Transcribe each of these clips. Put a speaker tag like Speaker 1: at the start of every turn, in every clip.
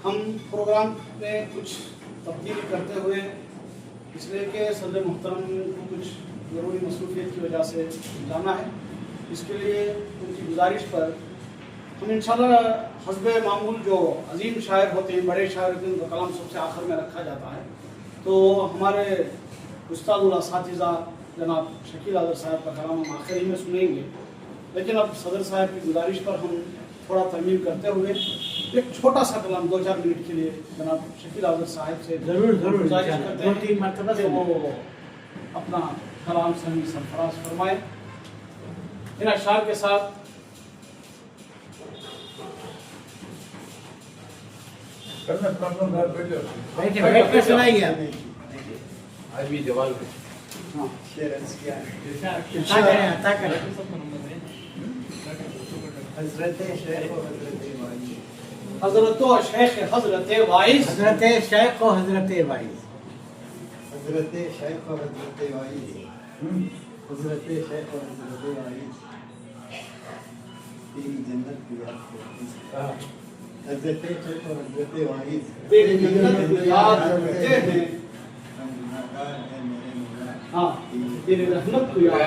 Speaker 1: ہم پروگرام میں کچھ تبدیلی کرتے ہوئے اس لیے کہ صدر محترم کو کچھ ضروری مصروفیت کی وجہ سے جانا ہے، اس کے لیے ان کی گزارش پر ہم انشاءاللہ حسب معمول جو عظیم شاعر ہوتے ہیں، بڑے شاعر ہوتے ہیں، ان کا کلام سب سے آخر میں رکھا جاتا ہے، تو ہمارے استاد الاساتذہ جناب شکیل اظہر صاحب کا کلام ہم آخر ہی میں سنیں گے، لیکن اب صدر صاحب کی گزارش پر ہم تھوڑا ترمیم کرتے ہوئے ایک چھوٹا سا کلام 2-4 منٹ کے لیے جناب شکیل اظہر صاحب سے
Speaker 2: ضرور
Speaker 1: گزارش کرتے ہیں
Speaker 2: 2-3 مرتبہ
Speaker 1: کہ وہ اپنا کلام سنی سرفراز فرمائے ان اشعار کے ساتھ۔
Speaker 2: بیٹھ کے سنائیے آپ۔
Speaker 3: آج بھی جوال
Speaker 1: ہاں
Speaker 2: عطا کریں۔
Speaker 4: حضرت شیخ و حضرت وائز،
Speaker 1: حضرت و شیخ حضرت وائز،
Speaker 2: حضرت شیخ و حضرت وائز،
Speaker 4: حضرت شیخ و حضرت وائز، حضرت شیخ و حضرت وائز، تیری جنت کی یاد کرتے ہیں۔ حضرت شیخ و حضرت وائز،
Speaker 1: تیری جنت کو یاد کرتے ہیں،
Speaker 4: ہم گناہگار ہیں میرے مولا،
Speaker 1: ہاں تیری رحمت کو یاد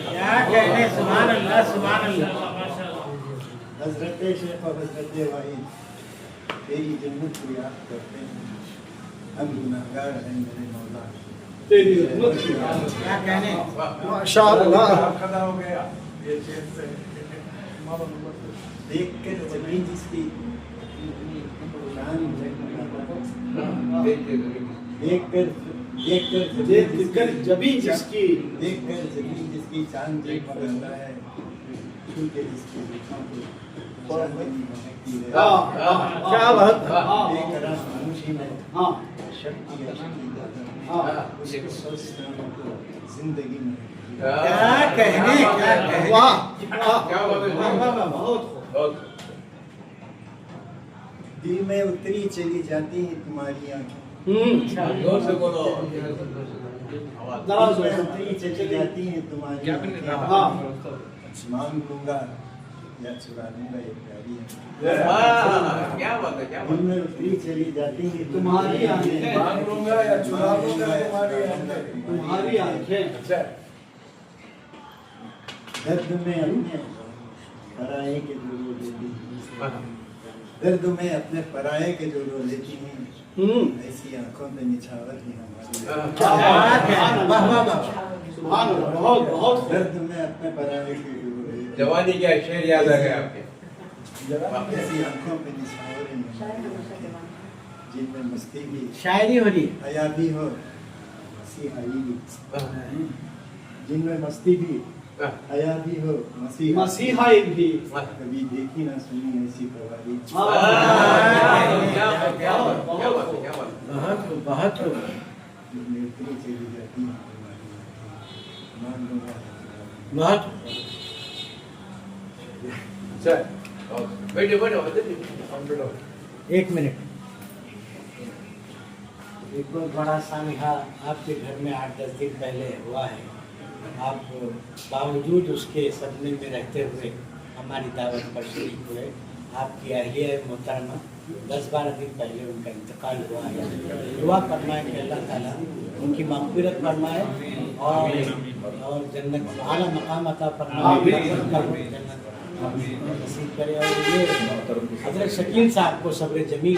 Speaker 2: کیا کہنے، سبحان اللہ سبحان اللہ۔
Speaker 4: حضرت شیخ و حضرت وائز، تیری جنت کو یاد کرتے ہیں، ہم گناہگار ہیں میرے مولا،
Speaker 1: تیری رحمت کو یاد
Speaker 2: کیا کہنے،
Speaker 1: ماشاءاللہ۔
Speaker 3: کھڑا ہو گیا یہ شیر سے
Speaker 4: دیکھ کر زمین جس کی شان دیکھ کر
Speaker 1: دیکھ کر جبھی جس کی
Speaker 4: دیکھ کر زمین جس کی چاند دیکھ پڑتا ہے، چھو کے جس کی زلفوں کو چاندنی مہکتی ہے،
Speaker 1: کیا بات ہے،
Speaker 4: بے قرار خاموشی میں
Speaker 1: ہاں
Speaker 4: شب کی اشکی دادن،
Speaker 1: ہاں
Speaker 4: اس کو سوچتا ہوں تو زندگی میں
Speaker 2: کیا کہنے، کیا کہنے۔
Speaker 1: واہ
Speaker 3: کیا بات ہے،
Speaker 1: بہت
Speaker 3: بہت
Speaker 4: دل میں اتری چلی جاتی ہیں تمہاری آنکھیں،
Speaker 3: زور سے بولو
Speaker 1: خوب
Speaker 4: دل میں اتری چلی جاتی ہیں تمہاری آنکھیں،
Speaker 1: ہاں
Speaker 4: مانگ لوں گا یا چرا لوں گا یہ پیاری آنکھیں،
Speaker 3: کیا بات ہے، کیا
Speaker 4: دل
Speaker 3: بات
Speaker 4: میں اتری چلی جاتی ہیں
Speaker 1: تمہاری آنکھیں،
Speaker 3: مانگ لوں گا یا چرا لوں گا تمہاری آنکھیں،
Speaker 1: تمہاری آنکھیں،
Speaker 3: اچھا
Speaker 4: درد میں اپنے پرائے کے جو رو لیتی ہیں، درد میں اپنے پرائے کے جو رو لیتی ہیں، ایسی آنکھوں میں نچھاور ہی ہماری،
Speaker 2: کیا کہنے، واہ واہ واہ۔
Speaker 1: سبحان اللہ، بہت بہت
Speaker 4: درد میں اپنے پرائے کے جو رو لیتی ہیں،
Speaker 3: جوانی کیا شعر یاد آ گیا آپ کے؟
Speaker 4: ایسی آنکھوں میں نچھاور ہی ہماری، جن میں مستی بھی
Speaker 2: شاعری ہو رہی ہے۔
Speaker 4: حیا بھی ہو مسیحائی بھی، جن میں مستی بھی حیا بھی ہو
Speaker 1: مسیحائی بھی،
Speaker 4: کبھی دیکھی نہ سنی ایسی قوالی،
Speaker 2: بہت بہت
Speaker 4: جن میں اتنی چلی جاتی ہیں تمہاری آنکھیں، مان لوں گا
Speaker 2: بہت۔
Speaker 3: اچھا بیٹھو بیٹھو بیٹھو
Speaker 2: 1 منٹ۔ ایک بہت بڑا سانحہ آپ کے گھر میں 8-10 دن پہلے ہوا ہے، آپ باوجود اس کے صدمے میں رہتے ہوئے ہماری دعوت پر شریک ہوئے۔ آپ کی اہلیہ محترمہ 10-12 دن پہلے ان کا انتقال ہوا ہے، دعا فرمائیں کہ اللہ تعالیٰ ان کی مغفرت فرمائے اور جنت اعلیٰ مقام عطا فرمائے، جنت نصیب کرے، اور یہ حضرت شکیل صاحب کو صبر جمیل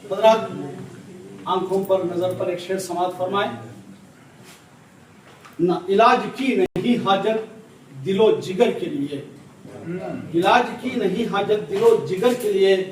Speaker 1: حضرات آنکھوں پر نظر پر ایک شعر سماعت فرمائیں۔ نہ علاج کی نہیں حاجت دل و جگر کے لیے، علاج کی نہیں حاجت دل و جگر کے لیے،